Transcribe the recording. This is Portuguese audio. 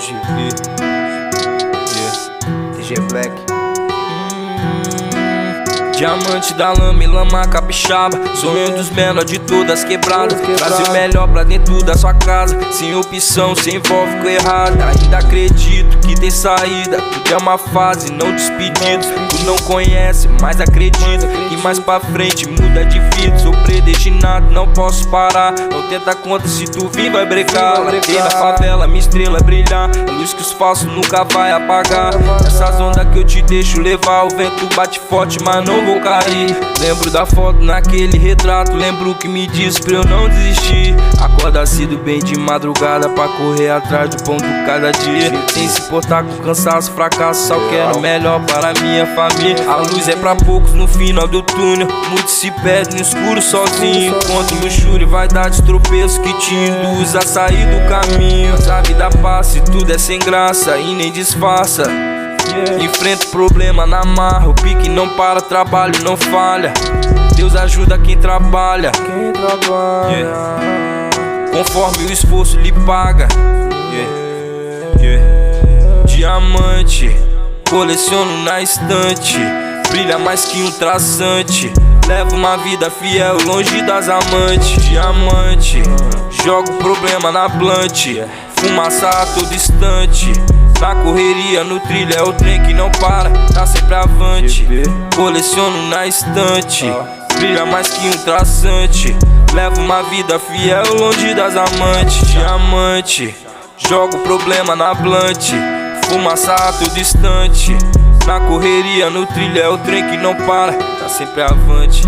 GV, TG Black. Diamante da lama e lama capixaba, sonho dos menores de todas quebradas. Brasil melhor pra dentro da sua casa, sem opção, se envolve com errada. Ainda acredito que tem saída, tudo é uma fase, não despedido. Tu não conhece, mas acredita que mais pra frente muda de vida. Sou predestinado, não posso parar, não tenta conta, se tu vir vai brecar. Latei na favela, minha estrela brilhar, a luz que os falsos nunca vai apagar. Essas ondas que eu te deixo levar, o vento bate forte, mas não vou cair. Lembro da foto naquele retrato, lembro o que me disse pra eu não desistir. Acorda cedo bem de madrugada pra correr atrás do pão de cada dia. Sem se portar com cansaço, fracasso, só quero o melhor para minha família. A luz é pra poucos no final do túnel, muitos se perdem no escuro sozinho. Contra luxúria e vaidade, tropeço que te induz a sair do caminho. Mas a vida passa e tudo é sem graça e nem disfarça. Enfrenta o problema na marra, o pique não para, trabalho não falha. Deus ajuda quem trabalha, conforme o esforço lhe paga. Diamante, coleciono na estante, brilha mais que um traçante. Levo uma vida fiel longe das amantes. Diamante, jogo o problema na blunt, fumaça a todo instante. Na correria, no trilho, é o trem que não para, tá sempre avante. Coleciono na estante, brilha mais que um traçante. Levo uma vida fiel longe das amantes. Diamante, jogo o problema na blunt, fumaça a todo instante. Na correria, no trilho, é o trem que não para, tá sempre avante.